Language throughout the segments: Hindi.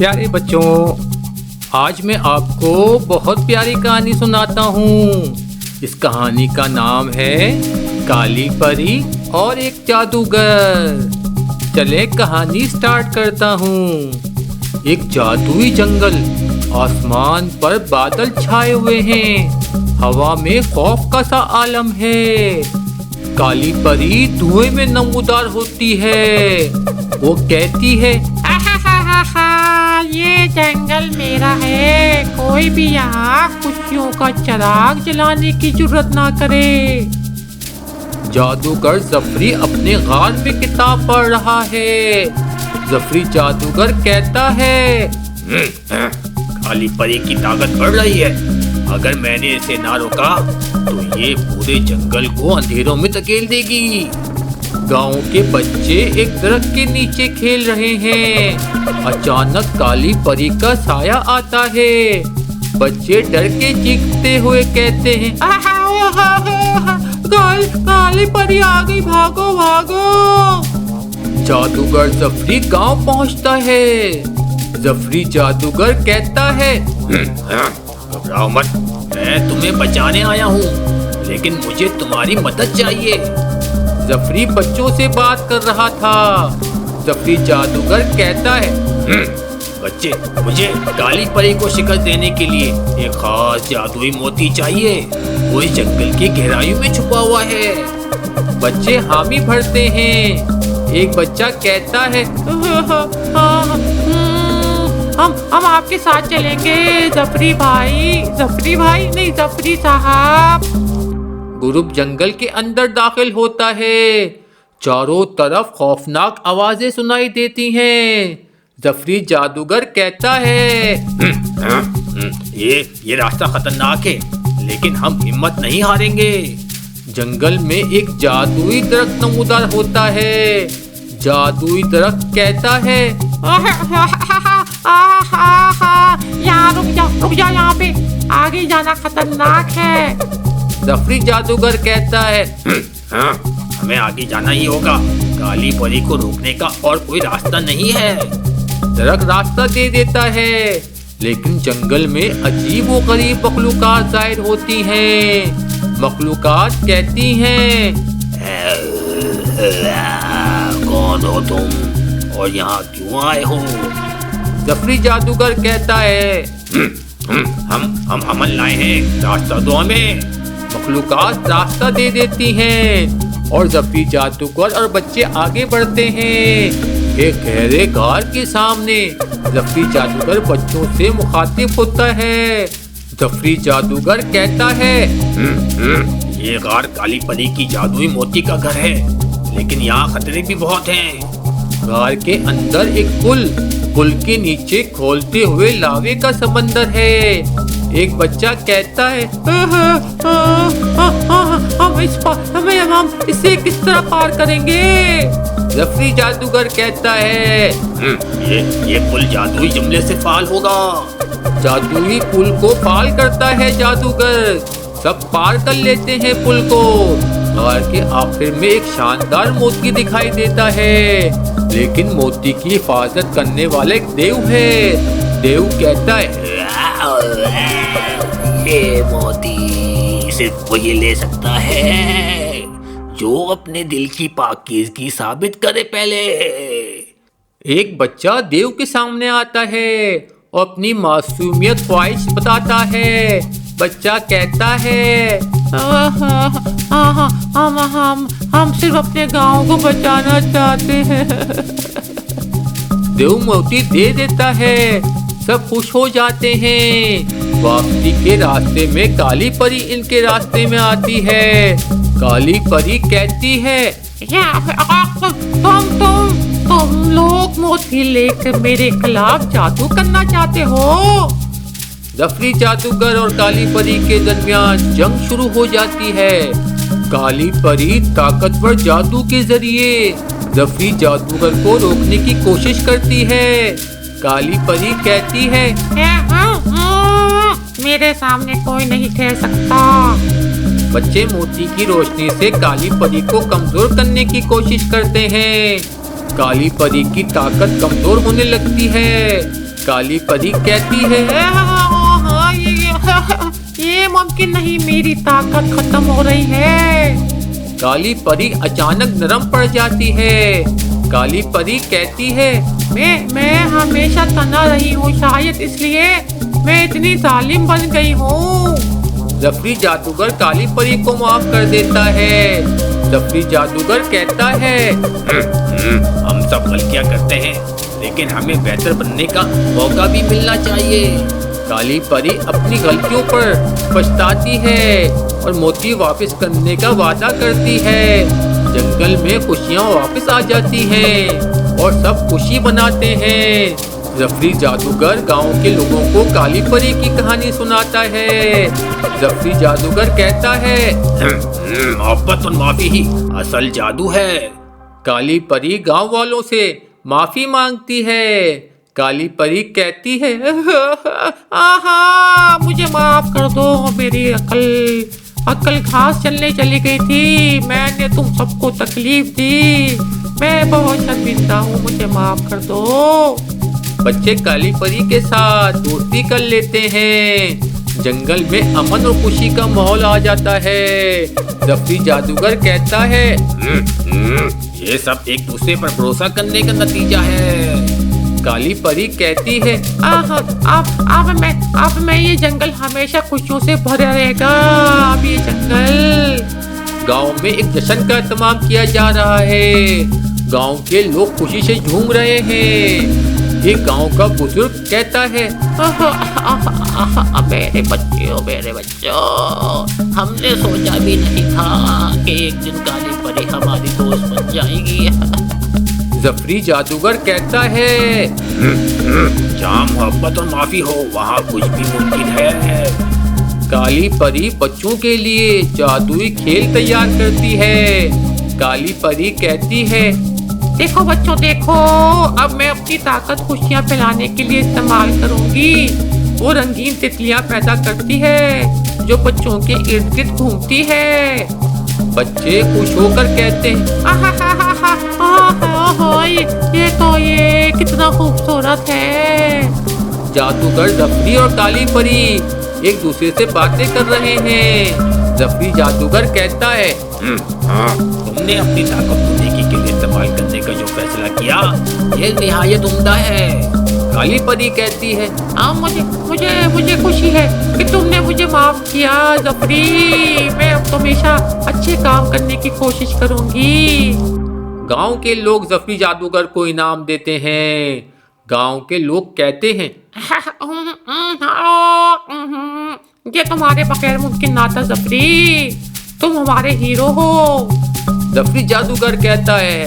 प्यारे बच्चों, आज मैं आपको बहुत प्यारी कहानी सुनाता हूँ। इस कहानी का नाम है काली परी और एक जादूगर। चले कहानी स्टार्ट करता हूँ। एक जादुई जंगल, आसमान पर बादल छाए हुए हैं, हवा में खौफ का सा आलम है। काली परी धुएं में नमूदार होती है। वो कहती है, ये जंगल मेरा है, कोई भी यहाँ खुशियों का चिराग जलाने की जरूरत ना करे। जादूगर जफरी अपने गार में किताब पढ़ रहा है। जफरी जादूगर कहता है, काली परी की ताकत बढ़ रही है। अगर मैंने इसे ना रोका तो ये पूरे जंगल को अंधेरों में धकेल देगी। गांव के बच्चे एक दरख्त के नीचे खेल रहे हैं। अचानक काली परी का साया आता है। बच्चे डर के चीखते हुए कहते हैं, काली परी आ गई, भागो भागो। जादूगर जफरी गांव पहुंचता है। जफरी जादूगर कहता है, घबराओ मत, मैं तुम्हें बचाने आया हूँ, लेकिन मुझे तुम्हारी मदद चाहिए। जफरी बच्चों से बात कर रहा था। जफरी जादूगर कहता है, बच्चे, मुझे काली परी को शिकस्त देने के लिए एक खास जादुई मोती चाहिए। वो इस जंगल की गहराइयों में छुपा हुआ है। बच्चे हामी भरते हैं। एक बच्चा कहता है, हम आपके साथ चलेंगे जफरी भाई नहीं, जफरी साहब। ग्रुप जंगल के अंदर दाखिल होता है। चारों तरफ खौफनाक आवाजें सुनाई देती हैं। जफरी जादूगर कहता है, ये रास्ता खतरनाक है, लेकिन हम हिम्मत नहीं हारेंगे। जंगल में एक जादुई दरख्त नमूदार होता है। जादुई दरख्त कहता है, यहाँ रुक जा, यहाँ पे आगे जाना खतरनाक है। जफरी जादूगर कहता है, हमें आगे जाना ही होगा। काली परी को रोकने का और कोई रास्ता नहीं है। दरख्त रास्ता दे देता है, लेकिन जंगल में अजीब व गरीब मखलूकात जाहिर होती हैं। मखलूकात कहती हैं, कौन हो तुम और यहाँ क्यों आए हो? जफरी जादूगर कहता है, हम अमन लाए हैं, रास्ता दो हमें। मखलूकात रास्ता दे देती हैं और जफरी जादूगर और बच्चे आगे बढ़ते हैं। एक गहरे गार के सामने जफरी जादूगर बच्चों से मुखातिब होता है। जफरी जादूगर कहता है, ये गार काली परी की जादुई मोती का घर है, लेकिन यहाँ खतरे भी बहुत हैं। गार के अंदर एक पुल के नीचे खोलते हुए लावे का समंदर है। एक बच्चा कहता है, हम इसे किस तरह पार करेंगे? जफरी जादूगर कहता है, ये पुल जादुई जुमले से फाल होगा। जादुई पुल को फाल करता है जादूगर। सब पार कर लेते हैं पुल को। गार के आखिर में एक शानदार मोती दिखाई देता है, लेकिन मोती की हिफाजत करने वाला एक देव है। देव कहता है, ये मोती सिर्फ वही ले सकता है जो अपने दिल की पाकीज़गी साबित करे पहले। एक बच्चा देव के सामने आता है और अपनी मासूमियत ख्वाहिश बताता है। बच्चा कहता है, हम सिर्फ अपने गांव को बचाना चाहते हैं। देव मोती दे देता है। सब खुश हो जाते हैं। वापसी के रास्ते में काली परी इनके रास्ते में आती है। काली परी कहती है, तुम लोग मोती लेकर मेरे खिलाफ जादू करना चाहते हो। जफरी जादूगर और काली परी के दरमियान जंग शुरू हो जाती है। काली परी ताकतवर जादू के जरिए जफरी जादूगर को रोकने की कोशिश करती है। काली परी कहती है, मेरे सामने कोई नहीं ठहर सकता। बच्चे मोती की रोशनी से काली परी को कमजोर करने की कोशिश करते हैं। काली परी की ताकत कमजोर होने लगती है। काली परी कहती है, ये मुमकिन नहीं, मेरी ताकत खत्म हो रही है। काली परी अचानक नरम पड़ जाती है। काली परी कहती है, मैं हमेशा तना रही हूँ, शायद इसलिए मैं इतनी जालिम बन गई हूँ। जफरी जादूगर काली परी को माफ कर देता है। जफरी जादूगर कहता है, हम सब गलतियाँ करते हैं, लेकिन हमें बेहतर बनने का मौका भी मिलना चाहिए। काली परी अपनी गलतियों पर पछताती है और मोती वापस करने का वादा करती है। जंगल में खुशियाँ वापस आ जाती हैं और सब खुशी मनाते हैं। जफरी जादूगर गांव के लोगों को काली परी की कहानी सुनाता है। जफरी जादूगर कहता है, मोहब्बत और माफी ही असल जादू है। काली परी गांव वालों से माफी मांगती है। काली परी कहती है, आहा, मुझे माफ कर दो, मेरी अकल घास चलने चली गई थी, मैंने तुम सबको तकलीफ दी, मैं बहुत शर्मिंदा हूँ, मुझे माफ कर दो। बच्चे काली परी के साथ दोस्ती कर लेते हैं। जंगल में अमन और खुशी का माहौल आ जाता है। जफरी जादूगर कहता है, ये सब एक दूसरे पर भरोसा करने का नतीजा है। काली परी कहती है, अब मैं ये जंगल हमेशा खुशियों से भरा रहेगा। अब ये जंगल। गांव में एक जश्न का एहतमाम किया जा रहा है। गांव के लोग खुशी से झूम रहे हैं। एक गांव का बुजुर्ग कहता है, मेरे बच्चों, हमने सोचा भी नहीं था कि एक दिन काली परी हमारी दोस्त बन जाएगी। जफरी जादूगर कहता है, जहाँ मोहब्बत और माफी हो वहाँ कुछ भी मुमकिन है। काली परी बच्चों के लिए जादुई खेल तैयार करती है। काली परी कहती है, देखो बच्चों, देखो, अब मैं अपनी ताकत खुशियाँ फैलाने के लिए इस्तेमाल करूँगी। वो रंगीन तितलियाँ पैदा करती है जो बच्चों के इर्द गिर्द घूमती है। बच्चे खुश होकर कहते हैं, ये कितना खूबसूरत है। जादूगर जफरी और काली परी एक दूसरे से बातें कर रहे हैं। जफरी जादूगर कहता है, तुमने अपनी ताकत को नेकी के लिए इस्तेमाल करने का जो फैसला किया, ये निहायत उम्दा है। काली परी कहती है, मुझे खुशी है कि तुमने मुझे माफ किया जफरी। मैं अब हमेशा अच्छे काम करने की कोशिश करूंगी। गांव के लोग जफरी जादूगर को इनाम देते हैं। गांव के लोग कहते हैं, ये तुम्हारे बगैर मुमकिन ना था जफरी, तुम हमारे हीरो हो। जफरी जादूगर कहता है,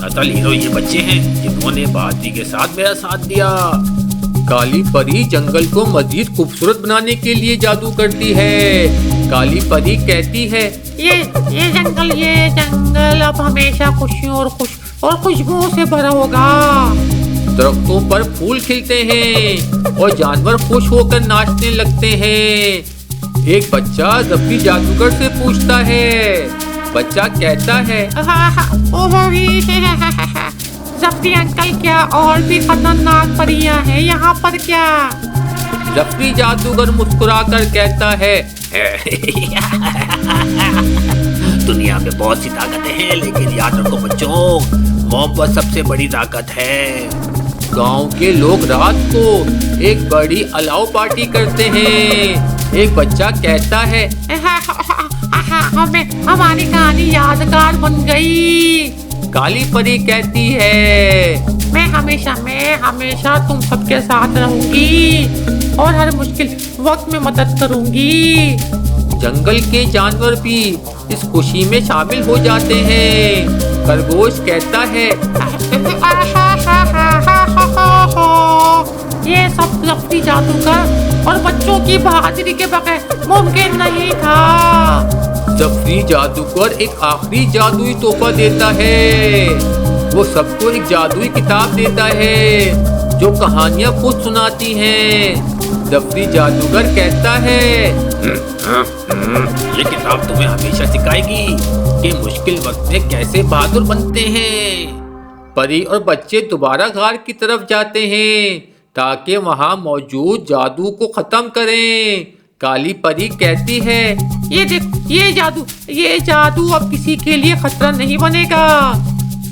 असल हीरो ये बच्चे हैं जिन्होंने बहादुरी के साथ मेरा साथ दिया। काली परी जंगल को मजीद खूबसूरत बनाने के लिए जादू करती है। काली परी कहती है, ये जंगल अब हमेशा खुशियों और खुशबुओं से भरा होगा। दरख्तों पर फूल खिलते हैं और जानवर खुश होकर नाचने लगते हैं। एक बच्चा जफरी जादूगर से पूछता है। बच्चा कहता है, जफरी अंकल, क्या और भी खतरनाक परियां हैं यहाँ पर क्या? जफरी जादूगर मुस्कुराकर कहता है, दुनिया में बहुत सी ताकतें हैं, लेकिन याद रखो बच्चों, मोहब्बत सबसे बड़ी ताकत है। गांव के लोग रात को एक बड़ी अलाव पार्टी करते हैं। एक बच्चा कहता है, हमारी कहानी यादगार बन गई। काली परी कहती है, मैं हमेशा तुम सबके साथ रहूंगी और हर मुश्किल वक्त में मदद करूंगी। जंगल के जानवर भी इस खुशी में शामिल हो जाते हैं। खरगोश कहता है, ये सब जफरी जादूगर और बच्चों की बहादुरी के बगैर मुमकिन नहीं था। जफरी जादूगर एक आखिरी जादुई तोहफा देता है। वो सबको एक जादुई किताब देता है जो कहानियां खुद सुनाती हैं। जफरी जादूगर कहता है, ये किताब तुम्हें हमेशा सिखाएगी कि मुश्किल वक्त में कैसे बहादुर बनते हैं। परी और बच्चे दोबारा गार की तरफ जाते हैं ताकि वहां मौजूद जादू को खत्म करें। काली परी कहती है, ये देख, ये जादू अब किसी के लिए खतरा नहीं बनेगा।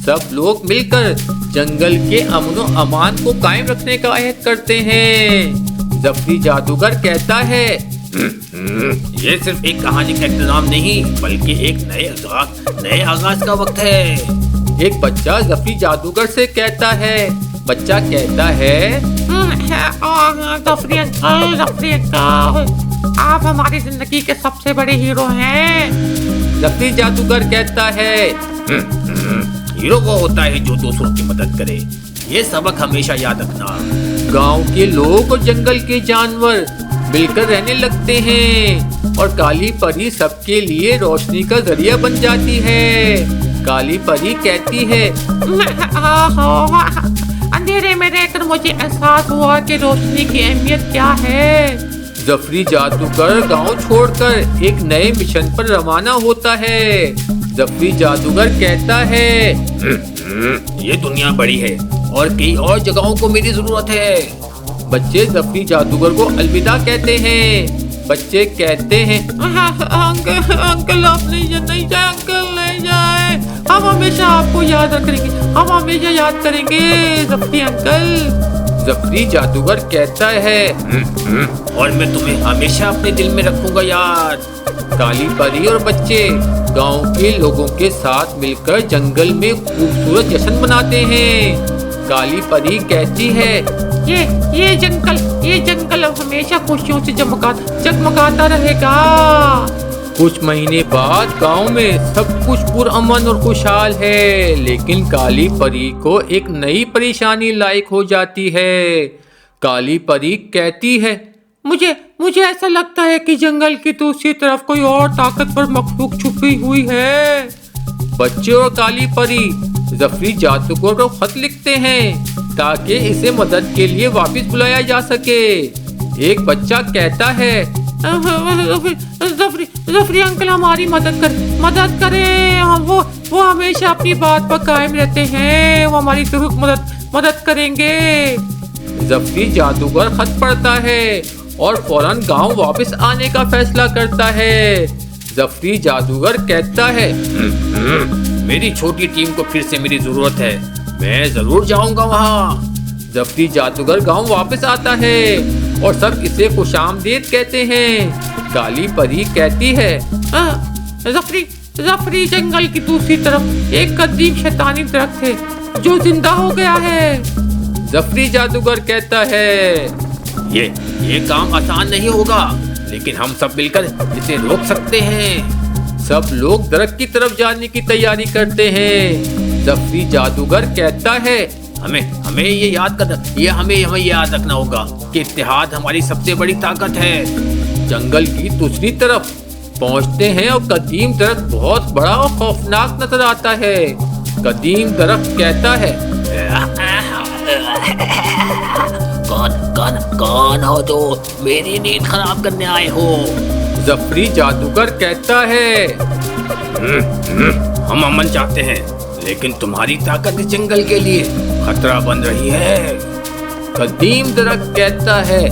सब लोग मिलकर जंगल के अमन और अमान को कायम रखने का अहद करते हैं। जफरी जादूगर कहता है, ये सिर्फ एक कहानी का इंतजाम नहीं बल्कि एक नए आगाज का वक्त है। एक बच्चा जफरी जादूगर से कहता है। बच्चा कहता है, जफरी अंकल, आप हमारी जिंदगी के सबसे बड़े हीरो हैं। जफरी जादूगर कहता है, हीरो वो होता है जो दूसरों की मदद करे। ये सबक हमेशा याद रखना। गांव के लोग और जंगल के जानवर मिलकर रहने लगते हैं और काली परी सबके लिए रोशनी का जरिया बन जाती है। काली परी कहती है, अंधेरे में रहकर मुझे एहसास हुआ कि रोशनी की अहमियत क्या है। जफरी जादूगर गांव छोड़कर एक नए मिशन पर रवाना होता है। जफरी जादूगर कहता है, ये दुनिया बड़ी है और कई और जगहों को मेरी जरूरत है। बच्चे जफरी जादूगर को अलविदा कहते हैं। बच्चे कहते हैं, अंकल आप नहीं जाए, अंकल नहीं जाए, हम हमेशा आपको याद रखेंगे, हम हमेशा याद करेंगे जफरी अंकल। जफरी जादूगर कहता है, और मैं तुम्हें हमेशा अपने दिल में रखूंगा यार। काली परी और बच्चे गांव के लोगों के साथ मिलकर जंगल में खूबसूरत जश्न मनाते हैं। काली परी कहती है, ये जंगल अब हमेशा खुशियों से जगमगाता रहेगा। कुछ महीने बाद गांव में सब कुछ पुरअमन और खुशहाल है, लेकिन काली परी को एक नई परेशानी लायक हो जाती है। काली परी कहती है, मुझे ऐसा लगता है कि जंगल की दूसरी तरफ कोई और ताकतवर मखलूक छुपी हुई है। बच्चे और काली परी जफरी जादूगर को खत लिखते हैं ताकि इसे मदद के लिए वापस बुलाया जा सके। एक बच्चा कहता है, जफरी अंकल हमारी मदद करें। वो हमेशा अपनी बात पर कायम रहते हैं, वो हमारी जरूर मदद करेंगे। जफरी जादूगर खत पढ़ता है और फौरन गांव वापस आने का फैसला करता है। जफरी जादूगर कहता है, मेरी छोटी टीम को फिर से मेरी जरूरत है, मैं जरूर जाऊंगा वहाँ। जफरी जादूगर गांव वापस आता है और सब इसे खुशामदीद कहते हैं। काली परी कहती है, जफरी जंगल की दूसरी तरफ एक कदीम शैतानी दरख्त है जो जिंदा हो गया है। जफरी जादूगर कहता है, ये काम आसान नहीं होगा, लेकिन हम सब मिलकर इसे रोक सकते हैं। सब लोग दरख्त की तरफ जाने की तैयारी करते हैं। जफरी जादूगर कहता है, हमें ये याद रखना होगा कि इत्तेहाद हमारी सबसे बड़ी ताकत है। जंगल की दूसरी तरफ पहुंचते हैं और कदीम दरख्त बहुत बड़ा और खौफनाक नजर आता है। कदीम दरख्त कहता है, कौन हो तो मेरी नींद खराब करने आए हो? जफरी जादूगर कहता है, हम अमन चाहते हैं, लेकिन तुम्हारी ताकत इस जंगल के लिए खतरा बन रही है। कदीम दरख्त कहता है,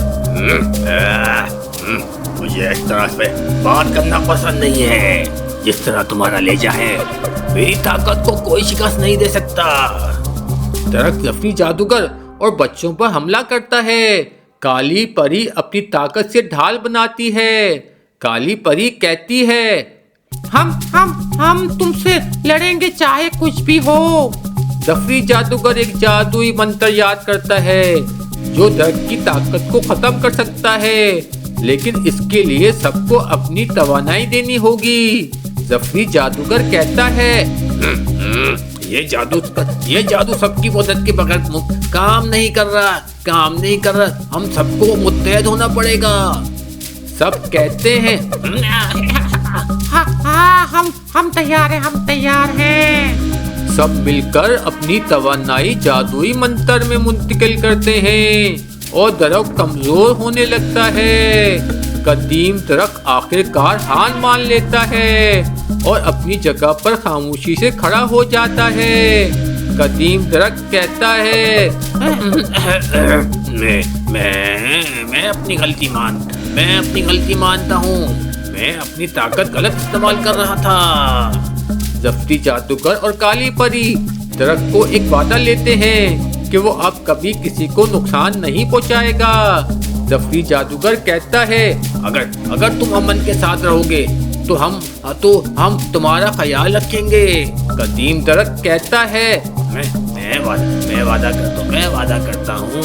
मुझे इस तरह से बात करना पसंद नहीं है। जिस तरह तुम्हारा लहजा है, मेरी ताकत को कोई शिकस्त नहीं दे सकता। दरख्त जफरी जादूगर और बच्चों पर हमला करता है। काली परी अपनी ताकत से ढाल बनाती है। काली परी कहती है, हम तुमसे लड़ेंगे चाहे कुछ भी हो। जफरी जादूगर एक जादुई मंत्र याद करता है जो दरख्त की ताकत को खत्म कर सकता है, लेकिन इसके लिए सबको अपनी तवानाई देनी होगी। जफरी जादूगर कहता है, ये जादू सबकी मदद के बगैर काम नहीं कर रहा। हम सबको मुत्तहद होना पड़ेगा। सब कहते हैं, हम तैयार हैं। सब मिलकर अपनी तवानाई जादुई मंत्र में मुंतकिल करते हैं और दरख्त कमजोर होने लगता है। कदीम दरख्त आखिरकार हार मान लेता है और अपनी जगह पर खामोशी से खड़ा हो जाता है। कदीम दरख्त कहता है, मैं अपनी गलती मानता हूँ। मैं अपनी ताकत गलत इस्तेमाल कर रहा था। जफ्ती जादूगर और काली परी दरख्त को एक वादा लेते हैं कि वो अब कभी किसी को नुकसान नहीं पहुंचाएगा। जफ्ती जादूगर कहता है, अगर तुम अमन के साथ रहोगे तो हम तुम्हारा ख्याल रखेंगे। कदीम दरख्त कहता है, मैं वादा करता हूँ।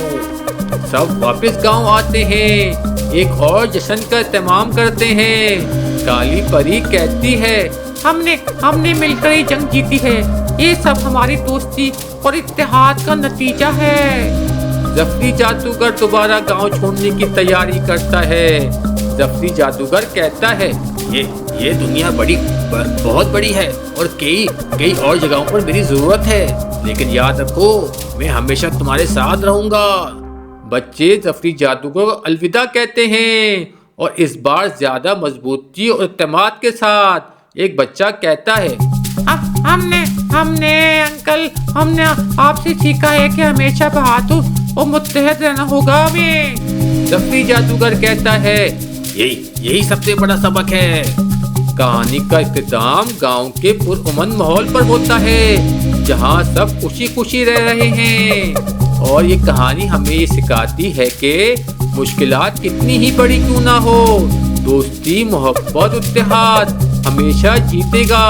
सब वापस गांव आते हैं, एक और जश्न का एहतमाम करते हैं। काली परी कहती है, हमने मिलकर ये जंग जीती है। ये सब हमारी दोस्ती और इत्तेहाद का नतीजा है। जफ्ती जादूगर दोबारा गांव छोड़ने की तैयारी करता है। जफ्ती जादूगर कहता है, ये दुनिया बहुत बड़ी है और कई और जगहों पर मेरी जरूरत है, लेकिन याद रखो मैं हमेशा तुम्हारे साथ रहूंगा। बच्चे जफ्ती जादूगर को अलविदा कहते हैं और इस बार ज्यादा मजबूती और इत्तेमाद के साथ। एक बच्चा कहता है, हमने आपसे सीखा है कि हमेशा बहादुर और मुत्तहद रहना होगा हमें। जफ्ती जादूगर कहता है, यही सबसे बड़ा सबक है। कहानी का इख्तिताम गांव के पुरअमन माहौल पर होता है, जहां सब खुशी खुशी रह रहे हैं। और ये कहानी हमें ये सिखाती है कि मुश्किलात कितनी ही बड़ी क्यों ना हो, दोस्ती, मोहब्बत, इत्तेहाद हमेशा जीतेगा।